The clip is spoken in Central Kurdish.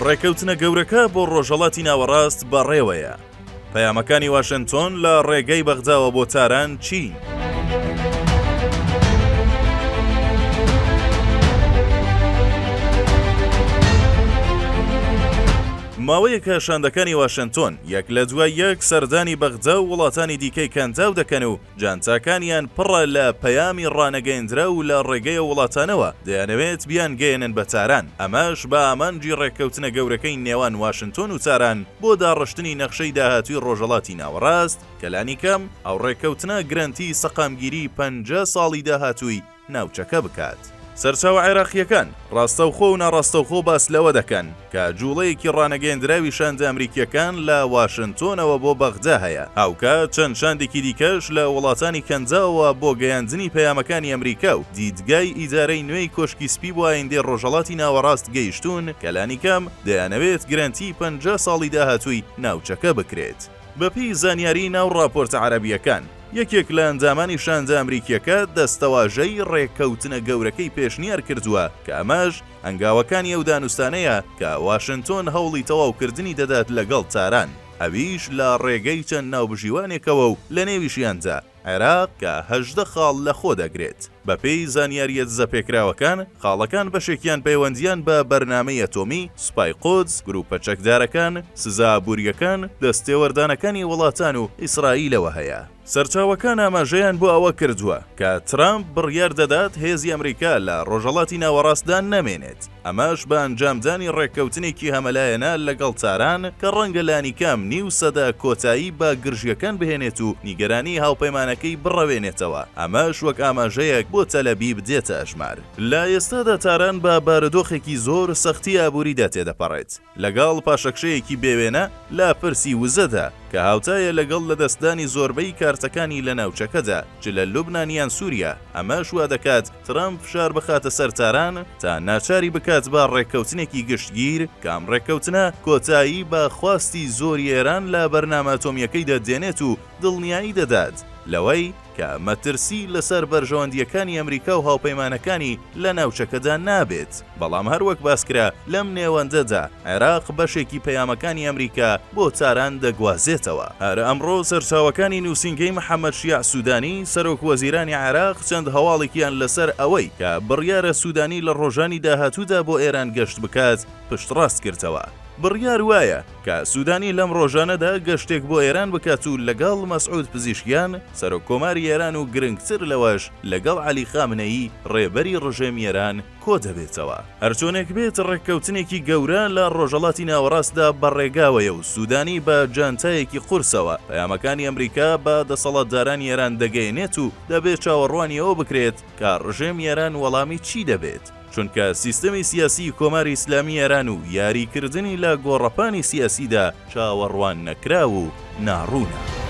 ڕێکەوتنە گەورەکە بۆ ڕۆژهەڵاتی ناوەڕاست بەڕێوەیە. پەیامەکانی واشنتۆن لە ڕێگەی بەغداوە بۆ تاران چین؟ ماوەیەکە شاندەکانی واشنتۆن یەک لە دوای یەک سەردانی بەغدا و وڵاتانی دیکەی کەنتاو دەکەن و جانتاکانیان پڕە لە پەیامی ڕانەگەیەندرا و لە ڕێگەیە وڵاتانەوە دەیانەوێت بیان گەێنن بە تاران. ئەمەش بە ئامانجی ڕێککەوتنە گەورەکەی نێوان واشنتۆن و تاران بۆ داڕشتنی نەخشەی داهاتووی ڕۆژهەڵاتی ناوەڕاست کە لانی کەم ئەو ڕێککەوتنە گرنتی سەقامگیری 50 ساڵی داهاتووی ناوچەکە بکات. سەرچاوە عێراقیەکان ڕاستەوخۆ و ناڕاستەوخۆ باس لەوە دەکەن کە جوڵەیەکی ڕانەگەیەندراوی شاندە ئەمریکیەکان لە واشنتۆنەوە بۆ بەغدا هەیە. هاوکات چەند شاندێکی دیکەش لە وڵاتانی کەنزاوە بۆ گەیاندنی پەیامەکانی ئەمریکا و دیدگای ئیدارەی نوێی کۆشکی سپی بۆ ئایندەی ڕۆژهەڵاتی ناوەڕاست گەیشتون کە لانی کەم دەیانەوێت گرنتی 50 ساڵی داهاتووی ناوچەکە بکرێت. بەپێی زانیاری ناو ڕاپۆرتە عەرەبیەکان یەکێک لە ئەنجامانی شاندە ئەمریکیەکە دەستەواژەی ڕێککەوتنە گەورەکەی پێشنیار کردووە کە ئەمەش هەنگاوەکانی ئەو دانوستانەیە کە واشنتۆن هەوڵی تەواوکردنی دەدات لەگەڵ تاران، ئەویش لە ڕێگەی چەند ناوبژیوانێکەوە و لە نێویشیاندا عێراق کە 18 خاڵ لە خۆ دەگرێت. بەپێی زانیاریە دزەپێکراوەکان خاڵەکان بەشێکیان پەیوەندیان بە بەرنامەی ئەتۆمی، سوپای قودس، گروپە چەکدارەکان، سزا بوریەکان، دەستێوەردانەکانی وڵاتان و ئیسرائیلەوە هەیە. سەرچاوەکان ئاماژەیان بۆ ئەوە کردووە کە ترامپ بڕیار دەدات هێزی ئەمریکا لە ڕۆژهەڵاتی ناوەڕاستدا نەمێنێت. ئەمەش بە ئەنجامدانی ڕێککەوتنێکی هەمەلایەنە لەگەڵ تاران کە ڕەنگە لانیکام نیو سەدا کۆتایی بە گرژیەکان بهێنێت و نیگەرانی هاوپەیمانەکەی بڕەوێنێتەوە. ئەمەش وەک ئاماژەیەک بۆ تەلەبیب دێتە ئەژمار. لە ئێستادا تاران بە بارودۆخێکی زۆر سەختی ئابووریدا تێدەپەڕێت لەگەڵ پاشەکشەیەکی بێوێنە لە پرسی وزەدا کە هاوتایە لەگەڵ لەدەستدانی زۆربەی کارتەکانی لە ناوچەکەدا چ لە لوبنانیان سووریا. ئەمەش وا دەکات ترامپ فشار بخاتە سەر تاران تا ناچاری بکات بە ڕێککەوتنێکی گشتگیر کام ڕێککەوتنە کۆتایی بە خواستی زۆری ئێران لە بەرنامە ئەتۆمیەکەی دەدێنێت و دڵنیایی دەدات لەوەی کە مەترسی لەسەر بەرژەوەندیەکانی ئەمریکا و هاوپەیمانەکانی لە ناوچەکەدا نابێت. بەڵام هەروەک باسکرا لەم نێوەندەدا عێراق بەشێکی پەیامەکانی ئەمریکا بۆ تاران دەگوازێتەوە. هەر ئەمڕۆ سەرچاوەکانی نووسینگەی محەممەد شیع سوودانی سەرۆک وەزیرانی عێراق چەند هەواڵێکیان لەسەر ئەوەی کە بڕیارە سوودانی لە ڕۆژانی داهاتوودا بۆ ئێران گەشت بکات پشتڕاست کردەوە. بڕیار وایە کە سوودانی لەم ڕۆژانەدا گەشتێک بۆ ئێران بکات و لەگەڵ مەسعود پزیشکیان سەرۆک کۆماری ئێران و گرنگتر لەوەش لەگەڵ عەلی خامنەیی ڕێبەری ڕژێمی ئێران کۆ دەبێتەوە. هەرچۆنێک بێت ڕێککەوتنێکی گەورە لە ڕۆژهەڵاتی ناوەڕاستدا بەڕێگاوەیە و سوودانی بە جانتایەکی قورسەوە پەیامەکانی ئەمریکا بە دەسەڵاتدارانی ئێران دەگەیەنێت و دەبێت چاوەڕوانی ئەوە بکرێت کە ڕژێمی ئێران وەڵامی چی دەبێت. چونکە سیستەمی سیاسی کۆماری ئیسلامی ئێران و یاریکردنی لە گۆڕەپانی سیاسیدا چاوەڕوان نەکرا و ناڕوونە.